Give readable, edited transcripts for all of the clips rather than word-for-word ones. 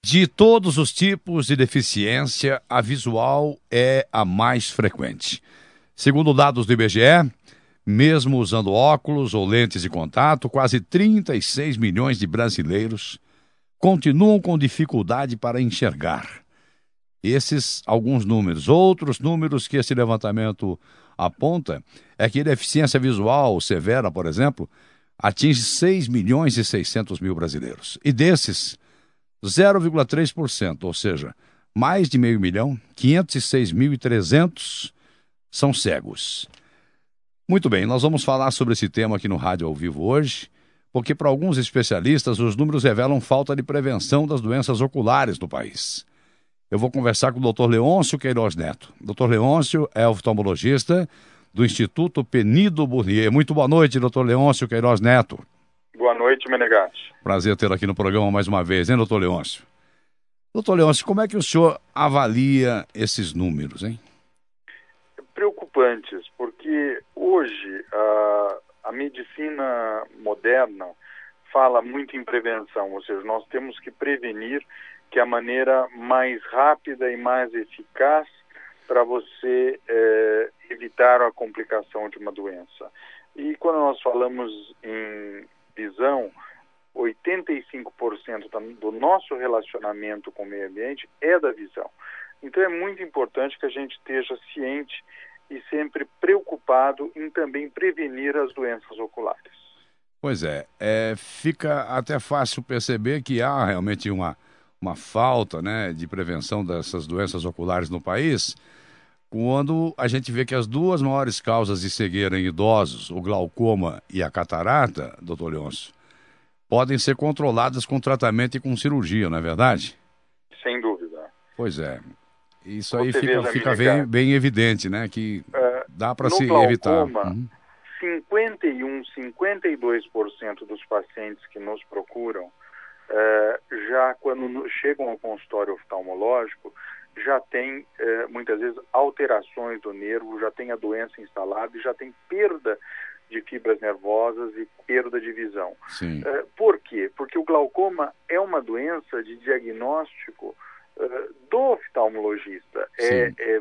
De todos os tipos de deficiência, a visual é a mais frequente. Segundo dados do IBGE, mesmo usando óculos ou lentes de contato, quase 36 milhões de brasileiros continuam com dificuldade para enxergar. Esses alguns números. Outros números que esse levantamento aponta é que deficiência visual severa, por exemplo, atinge 6 milhões e 600 mil brasileiros. E desses, 0,3%, ou seja, mais de meio milhão, 506.300 são cegos. Muito bem, nós vamos falar sobre esse tema aqui no Rádio ao Vivo hoje, porque para alguns especialistas os números revelam falta de prevenção das doenças oculares no país. Eu vou conversar com o Dr. Leôncio Queiroz Neto. Dr. Leôncio é oftalmologista do Instituto Penido Burnier. Muito boa noite, Dr. Leôncio Queiroz Neto. Boa noite, Menegatti. Prazer tê-lo aqui no programa mais uma vez, hein, doutor Leôncio? Doutor Leôncio, como é que o senhor avalia esses números, hein? Preocupantes, porque hoje a medicina moderna fala muito em prevenção, ou seja, nós temos que prevenir, que é a maneira mais rápida e mais eficaz para você evitar a complicação de uma doença. E quando nós falamos em visão, 85% do nosso relacionamento com o meio ambiente é da visão. Então é muito importante que a gente esteja ciente e sempre preocupado em também prevenir as doenças oculares. Pois é, fica até fácil perceber que há realmente uma falta, né, de prevenção dessas doenças oculares no país, quando a gente vê que as duas maiores causas de cegueira em idosos, o glaucoma e a catarata, doutor Leôncio, podem ser controladas com tratamento e com cirurgia, não é verdade? Sem dúvida. Pois é. Isso aí Você fica bem evidente, né? Que dá para se glaucoma, evitar. 52% dos pacientes que nos procuram, já quando chegam ao consultório oftalmológico, já tem muitas vezes alterações do nervo, já tem a doença instalada e já tem perda de fibras nervosas e perda de visão. Sim. Por quê? Porque o glaucoma é uma doença de diagnóstico do oftalmologista,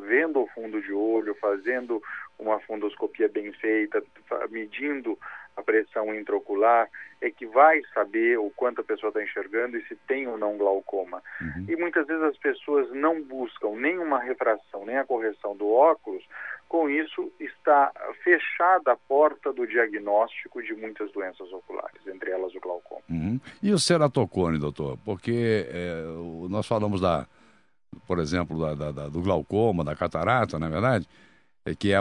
vendo o fundo de olho, fazendo uma fundoscopia bem feita, medindo a pressão intraocular, é que vai saber o quanto a pessoa está enxergando e se tem ou não glaucoma. Uhum. E muitas vezes as pessoas não buscam nem uma refração, nem a correção do óculos. Com isso, está fechada a porta do diagnóstico de muitas doenças oculares, entre elas o glaucoma. Uhum. E o ceratocone, doutor? Porque nós falamos por exemplo, do glaucoma, da catarata, não é verdade? Que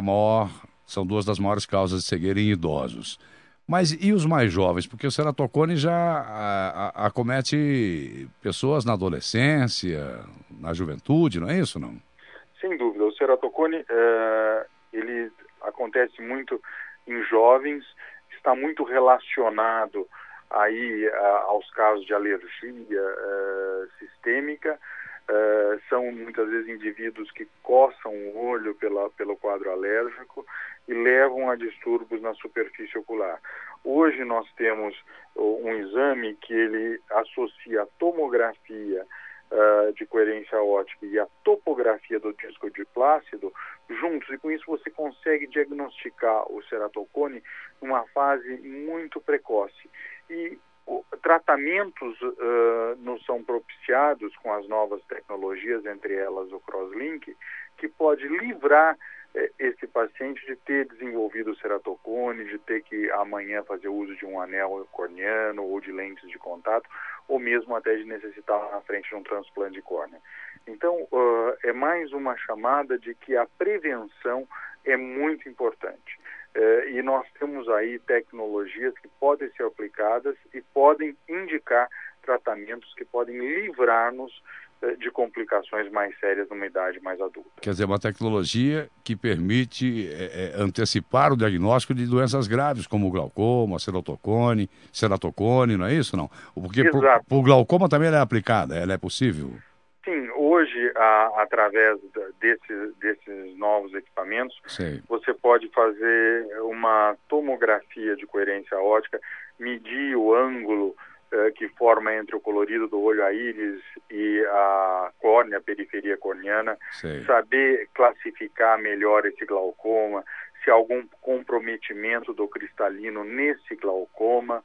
são duas das maiores causas de cegueira em idosos. Mas e os mais jovens? Porque o ceratocone já acomete pessoas na adolescência, na juventude, não é isso, não? Sem dúvida. O ceratocone, ele acontece muito em jovens, está muito relacionado aí aos casos de alergia sistêmica. São muitas vezes indivíduos que coçam o olho pelo quadro alérgico e levam a distúrbios na superfície ocular. Hoje nós temos um exame que ele associa a tomografia de coerência óptica e a topografia do disco diplácido juntos, e com isso você consegue diagnosticar o ceratocone numa fase muito precoce. E tratamentos nos são propiciados com as novas tecnologias, entre elas o crosslink, que pode livrar esse paciente de ter desenvolvido o ceratocone, de ter que amanhã fazer uso de um anel corneano ou de lentes de contato, ou mesmo até de necessitar na frente de um transplante de córnea. Então, é mais uma chamada de que a prevenção é muito importante. E nós temos aí tecnologias que podem ser aplicadas e podem indicar tratamentos que podem livrar-nos de complicações mais sérias numa idade mais adulta. Quer dizer, uma tecnologia que permite antecipar o diagnóstico de doenças graves, como o glaucoma, ceratocone, não é isso, não? Porque para o glaucoma também ela é aplicada, ela é possível? Sim, hoje, através desses novos equipamentos, você pode fazer uma tomografia de coerência óptica, medir o ângulo que forma entre o colorido do olho, a íris e a córnea, a periferia corneana, saber classificar melhor esse glaucoma, se há algum comprometimento do cristalino nesse glaucoma,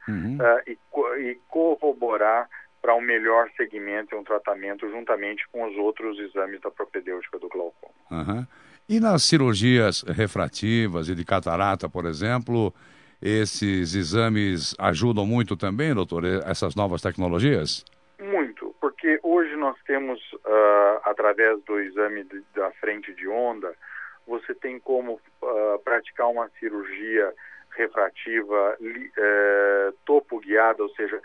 e corroborar para um melhor segmento e um tratamento juntamente com os outros exames da propedêutica do glaucoma. E nas cirurgias refrativas e de catarata, por exemplo, esses exames ajudam muito também, doutor, essas novas tecnologias? Muito, porque hoje nós temos, através do exame da frente de onda, você tem como praticar uma cirurgia refrativa topo guiada, ou seja,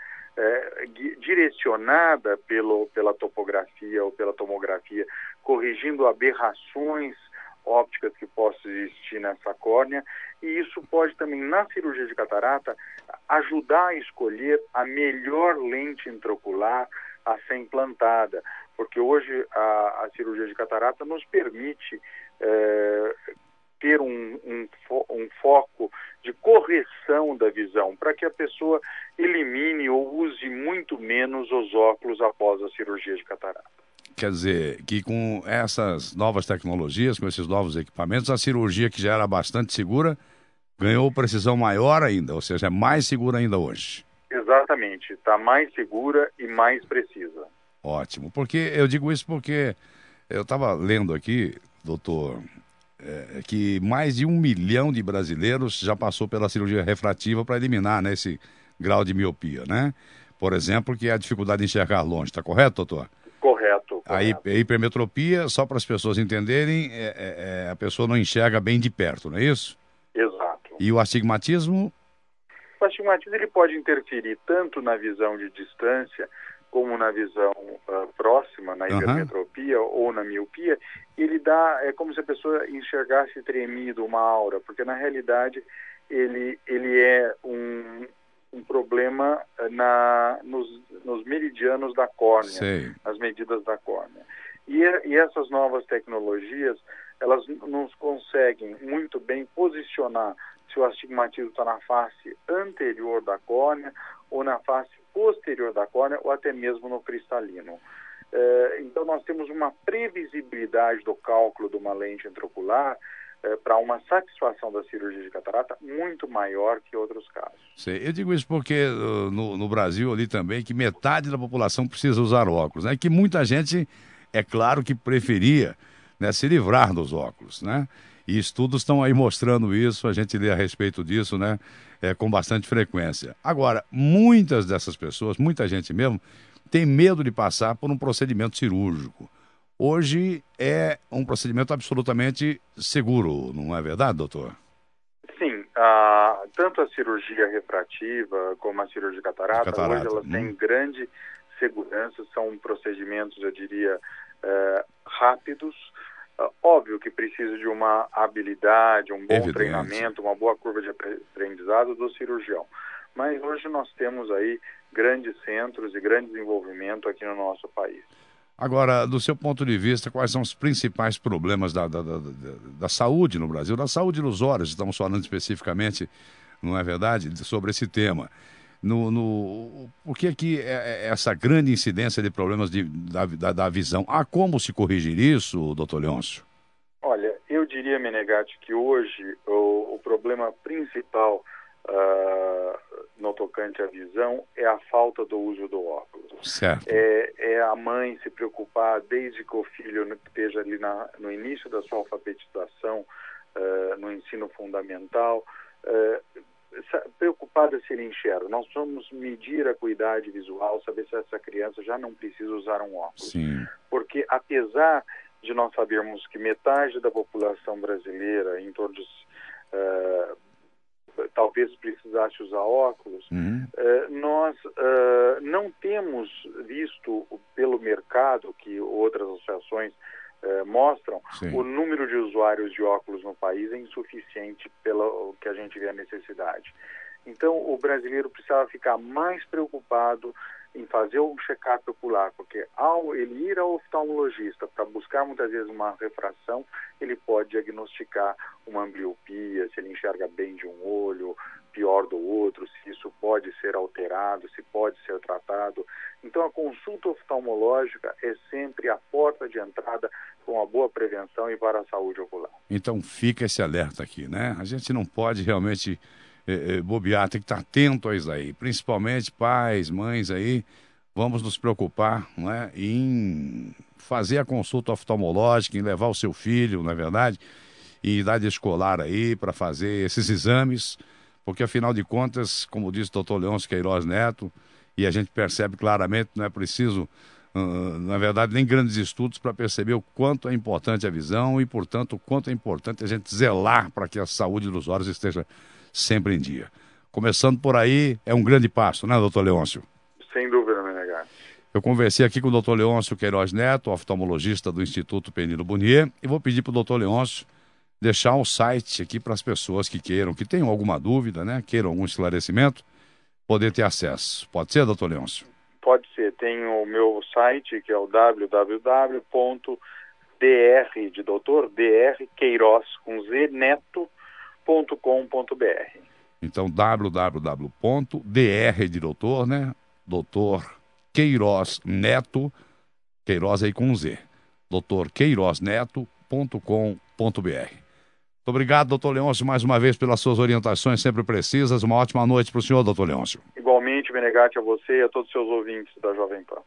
direcionada pela topografia ou pela tomografia, corrigindo aberrações ópticas que possam existir nessa córnea, e isso pode também, na cirurgia de catarata, ajudar a escolher a melhor lente intraocular a ser implantada, porque hoje a cirurgia de catarata nos permite ter um foco de correção da visão, para que a pessoa elimine ou use muito menos os óculos após a cirurgia de catarata. Quer dizer, que com essas novas tecnologias, com esses novos equipamentos, a cirurgia que já era bastante segura, ganhou precisão maior ainda, ou seja, é mais segura ainda hoje. Exatamente, está mais segura e mais precisa. Ótimo, porque eu digo isso porque eu estava lendo aqui, doutor, que mais de 1 milhão de brasileiros já passou pela cirurgia refrativa para eliminar, né, esse grau de miopia, né? Por exemplo, que é a dificuldade de enxergar longe, está correto, doutor? Correto. A hipermetropia, só para as pessoas entenderem, a pessoa não enxerga bem de perto, não é isso? Exato. E o astigmatismo? O astigmatismo ele pode interferir tanto na visão de distância como na visão próxima, na hipermetropia ou na miopia. Ele é como se a pessoa enxergasse tremido uma aura, porque na realidade ele é um problema nos meridianos da córnea, nas medidas da córnea. E essas novas tecnologias, elas nos conseguem muito bem posicionar se o astigmatismo está na face anterior da córnea ou na face posterior da córnea ou até mesmo no cristalino. Então nós temos uma previsibilidade do cálculo de uma lente intraocular para uma satisfação da cirurgia de catarata muito maior que outros casos. Eu digo isso porque no Brasil ali também, que metade da população precisa usar óculos, né? Que muita gente, é claro que preferia, né, se livrar dos óculos, né? E estudos estão aí mostrando isso, a gente lê a respeito disso, né, com bastante frequência. Agora, muitas dessas pessoas, muita gente mesmo, tem medo de passar por um procedimento cirúrgico. Hoje é um procedimento absolutamente seguro, não é verdade, doutor? Sim, tanto a cirurgia refrativa como a cirurgia de catarata, hoje elas têm grande segurança, são procedimentos, eu diria, rápidos. Óbvio que precisa de uma habilidade, um bom treinamento, uma boa curva de aprendizado do cirurgião. Mas hoje nós temos aí grandes centros e grande desenvolvimento aqui no nosso país. Agora, do seu ponto de vista, quais são os principais problemas da saúde no Brasil? Da saúde dos olhos, estamos falando especificamente, não é verdade, sobre esse tema. Por que essa grande incidência de problemas da visão? Há como se corrigir isso, doutor Leôncio? Olha, eu diria, Menegatti, que hoje o problema principal no tocante à visão é a falta do uso do óculos. Certo. É a mãe se preocupar desde que o filho esteja ali no início da sua alfabetização, no ensino fundamental, preocupada se ele enxerga. Nós vamos medir a acuidade visual, saber se essa criança já não precisa usar um óculos. Sim. Porque apesar de nós sabermos que metade da população brasileira, em torno de talvez precisasse usar óculos, nós não temos visto pelo mercado, que outras associações mostram, o número de usuários de óculos no país é insuficiente pelo que a gente vê a necessidade. Então, o brasileiro precisava ficar mais preocupado em fazer um check-up ocular, porque ao ele ir ao oftalmologista para buscar muitas vezes uma refração, ele pode diagnosticar uma ambliopia, se ele enxerga bem de um olho, pior do outro, se isso pode ser alterado, se pode ser tratado. Então a consulta oftalmológica é sempre a porta de entrada para uma boa prevenção e para a saúde ocular. Então fica esse alerta aqui, né? A gente não pode realmente bobear, tem que estar atento a isso aí, principalmente pais, mães aí, vamos nos preocupar, não é, em fazer a consulta oftalmológica, em levar o seu filho, não é verdade, em idade escolar aí, para fazer esses exames, porque afinal de contas, como disse o doutor Leôncio Queiroz Neto, e a gente percebe claramente, não é preciso, na verdade, nem grandes estudos para perceber o quanto é importante a visão e, portanto, o quanto é importante a gente zelar para que a saúde dos olhos esteja sempre em dia. Começando por aí, é um grande passo, né, doutor Leôncio? Sem dúvida, Menegatti. Eu conversei aqui com o doutor Leôncio Queiroz Neto, oftalmologista do Instituto Penilo Bonier, e vou pedir para o doutor Leôncio deixar um site aqui para as pessoas que queiram, que tenham alguma dúvida, né, queiram algum esclarecimento, poder ter acesso. Pode ser, doutor Leôncio? Pode ser. Tem o meu site, que é o www.dr de doutor, drqueiroz, com Z, neto.com.br. Então, www.dr de doutor, né? Doutor Queiroz Neto, Queiroz aí com Z, doutorqueirozneto.com.br. Muito obrigado, doutor Leôncio, mais uma vez pelas suas orientações sempre precisas. Uma ótima noite para o senhor, doutor Leôncio. Igualmente, Menegatti, a você e a todos os seus ouvintes da Jovem Pan.